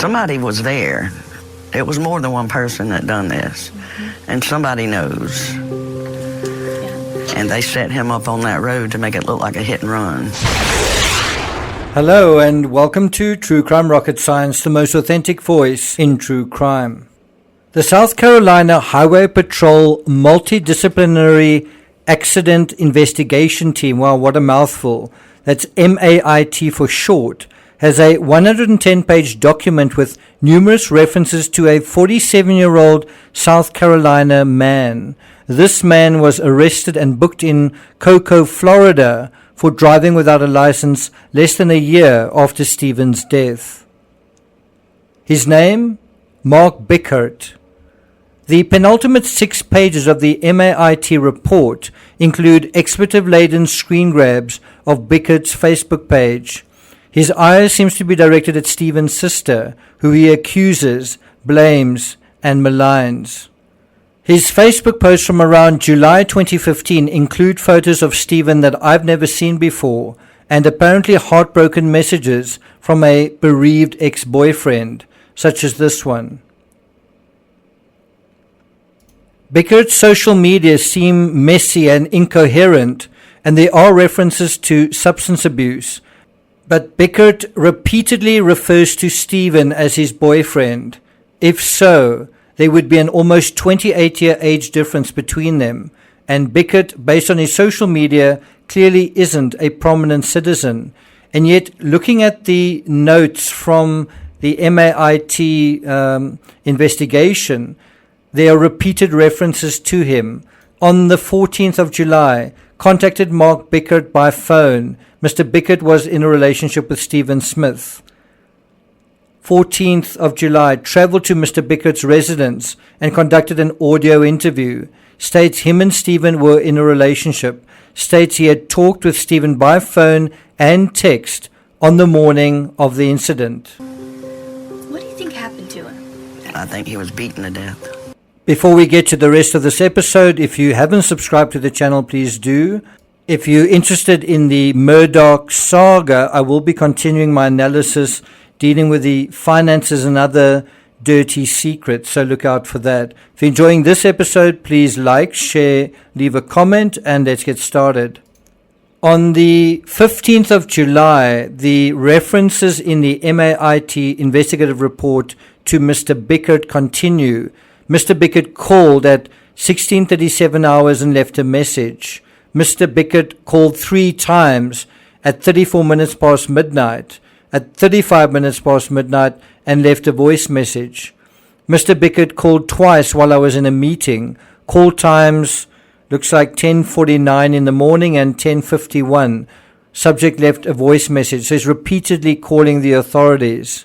Somebody was there. It was more than one person that done this. And somebody knows. And they set him up on that road to make it look like a hit and run. Hello and welcome to True Crime Rocket Science, the most authentic voice in true crime. The South Carolina Highway Patrol Multidisciplinary Accident Investigation Team, wow, what a mouthful, that's MAIT for short, has a 110-page document with numerous references to a 47-year-old South Carolina man. This man was arrested and booked in Cocoa, Florida, for driving without a license less than a year after Stephen's death. His name? Mark Bickhardt. The penultimate 6 pages of the MAIT report include expletive-laden screen grabs of Bickhardt's Facebook page. His ire seems to be directed at Stephen's sister, who he accuses, blames, and maligns. His Facebook posts from around July 2015 include photos of Stephen that I've never seen before, and apparently heartbroken messages from a bereaved ex-boyfriend, such as this one. Bickhardt's social media seem messy and incoherent, and there are references to substance abuse, but Bickhardt repeatedly refers to Stephen as his boyfriend. If so, there would be an almost 28-year age difference between them, and Bickhardt, based on his social media, clearly isn't a prominent citizen. And yet, looking at the notes from the MAIT investigation, there are repeated references to him. On the 14th of July, contacted Mark Bickhardt by phone. Mr. Bickhardt was in a relationship with Stephen Smith. 14th of July, traveled to Mr. Bickhardt's residence and conducted an audio interview. States him and Stephen were in a relationship. States he had talked with Stephen by phone and text on the morning of the incident. What do you think happened to him? I think he was beaten to death. Before we get to the rest of this episode, if you haven't subscribed to the channel, please do. If you're interested in the Murdoch saga, I will be continuing my analysis dealing with the finances and other dirty secrets, so look out for that. If you're enjoying this episode, please like, share, leave a comment, and let's get started. On the 15th of July, the references in the MAIT Investigative Report to Mr. Bickhardt continue. Mr. Bickhardt called at 16:37 hours and left a message. Mr. Bickhardt called 3 times at 34 minutes past midnight, at 35 minutes past midnight, and left a voice message. Mr. Bickhardt called twice while I was in a meeting. Call times looks like 10:49 in the morning and 10:51. Subject left a voice message, so he's repeatedly calling the authorities.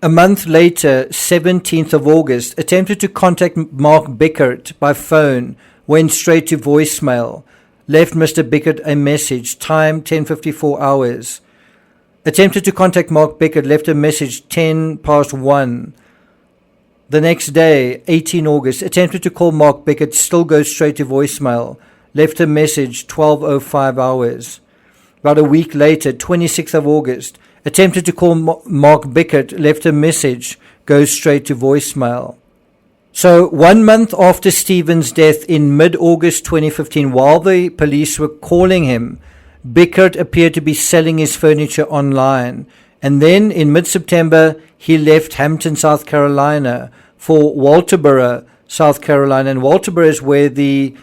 A month later, 17th of August, attempted to contact Mark Bickhardt by phone, went straight to voicemail, left Mr. Bickhardt a message, time 10:54 hours. Attempted to contact Mark Bickhardt, left a message 10 past 1. The next day, 18 August, attempted to call Mark Bickhardt, still goes straight to voicemail, left a message 12:05 hours. About a week later, 26th of August, attempted to call Mark Bickhardt, left a message, goes straight to voicemail. So 1 month after Stephen's death in mid-August 2015, while the police were calling him, Bickhardt appeared to be selling his furniture online. And then in mid-September, he left Hampton, South Carolina for Walterboro, South Carolina. And Walterboro is where the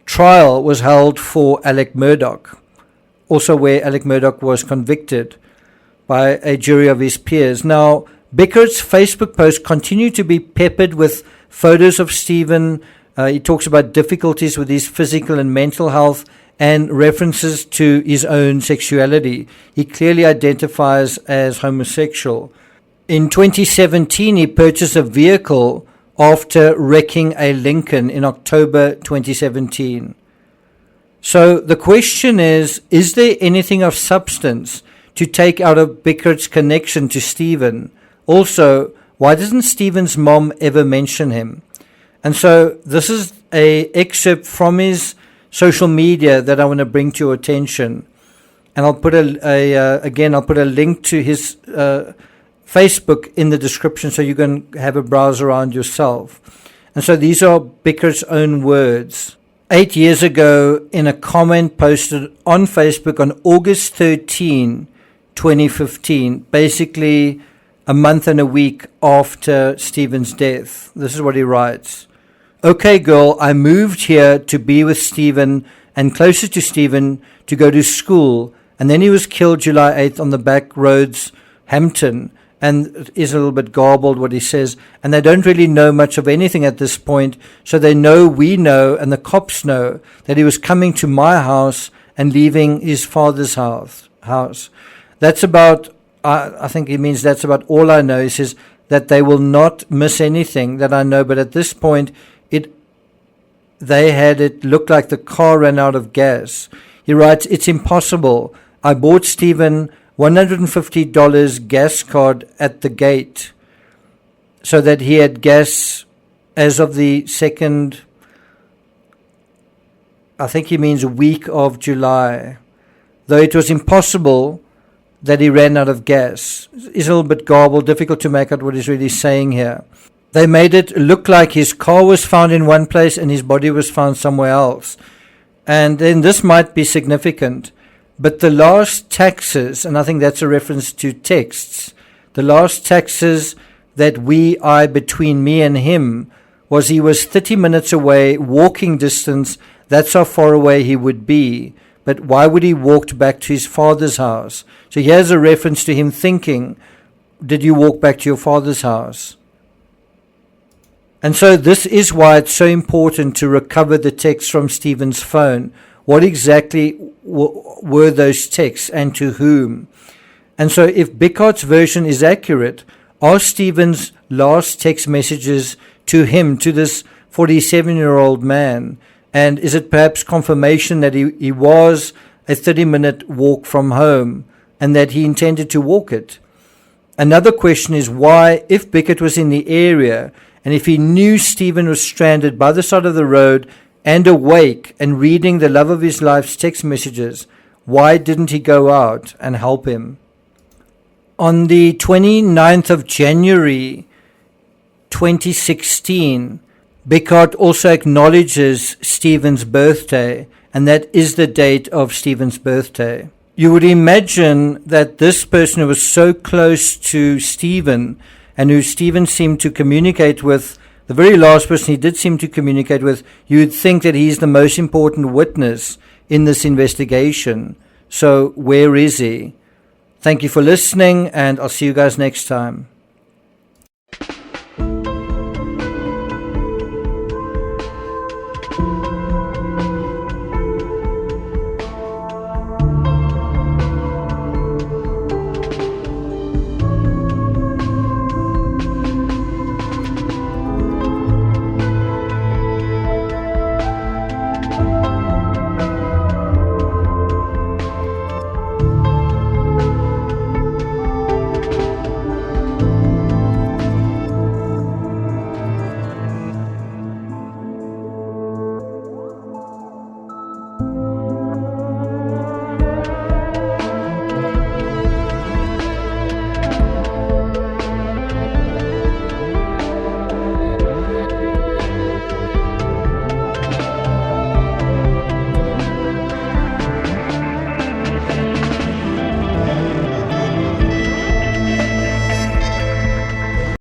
trial was held for Alec Murdoch, also where Alec Murdoch was convicted by a jury of his peers. Now, Bickhardt's Facebook posts continue to be peppered with photos of Stephen. He talks about difficulties with his physical and mental health and references to his own sexuality. He clearly identifies as homosexual. In 2017, he purchased a vehicle after wrecking a Lincoln in October 2017. So the question is there anything of substance to take out of Bickhardt's connection to Stephen? Also, why doesn't Stephen's mom ever mention him? And so this is an excerpt from his social media that I want to bring to your attention. And I'll put I'll put a link to his Facebook in the description so you can have a browse around yourself. And so these are Bickhardt's own words. 8 years ago, in a comment posted on Facebook on August 13, 2015, basically a month and a week after Stephen's death. This is what he writes. Okay, girl, I moved here to be with Stephen and closer to Stephen to go to school. And then he was killed July 8th on the back roads, Hampton. And it is a little bit garbled what he says. And they don't really know much of anything at this point. So they know, we know, and the cops know that he was coming to my house and leaving his father's house. That's about, I think he means that's about all I know. He says that they will not miss anything that I know. But at this point, they had it look like the car ran out of gas. He writes, it's impossible. I bought Stephen $150 gas card at the gate so that he had gas as of the second, I think he means week of July, though it was impossible that he ran out of gas. It's a little bit garbled, difficult to make out what he's really saying here. They made it look like his car was found in one place and his body was found somewhere else. And then this might be significant, but the last taxes, and I think that's a reference to texts, the last taxes that between me and him, was he was 30 minutes away, walking distance. That's how far away he would be. But why would he walk back to his father's house? So here's a reference to him thinking, did you walk back to your father's house? And so this is why it's so important to recover the texts from Stephen's phone. What exactly were those texts and to whom? And so if Bickhardt's version is accurate, are Stephen's last text messages to him, to this 47-year-old man? And is it perhaps confirmation that he was a 30-minute walk from home and that he intended to walk it? Another question is why, if Bickhardt was in the area and if he knew Stephen was stranded by the side of the road and awake and reading the love of his life's text messages, why didn't he go out and help him? On the 29th of January 2016, Bickhardt also acknowledges Stephen's birthday, and that is the date of Stephen's birthday. You would imagine that this person who was so close to Stephen and who Stephen seemed to communicate with, the very last person he did seem to communicate with, you would think that he's the most important witness in this investigation. So where is he? Thank you for listening, and I'll see you guys next time.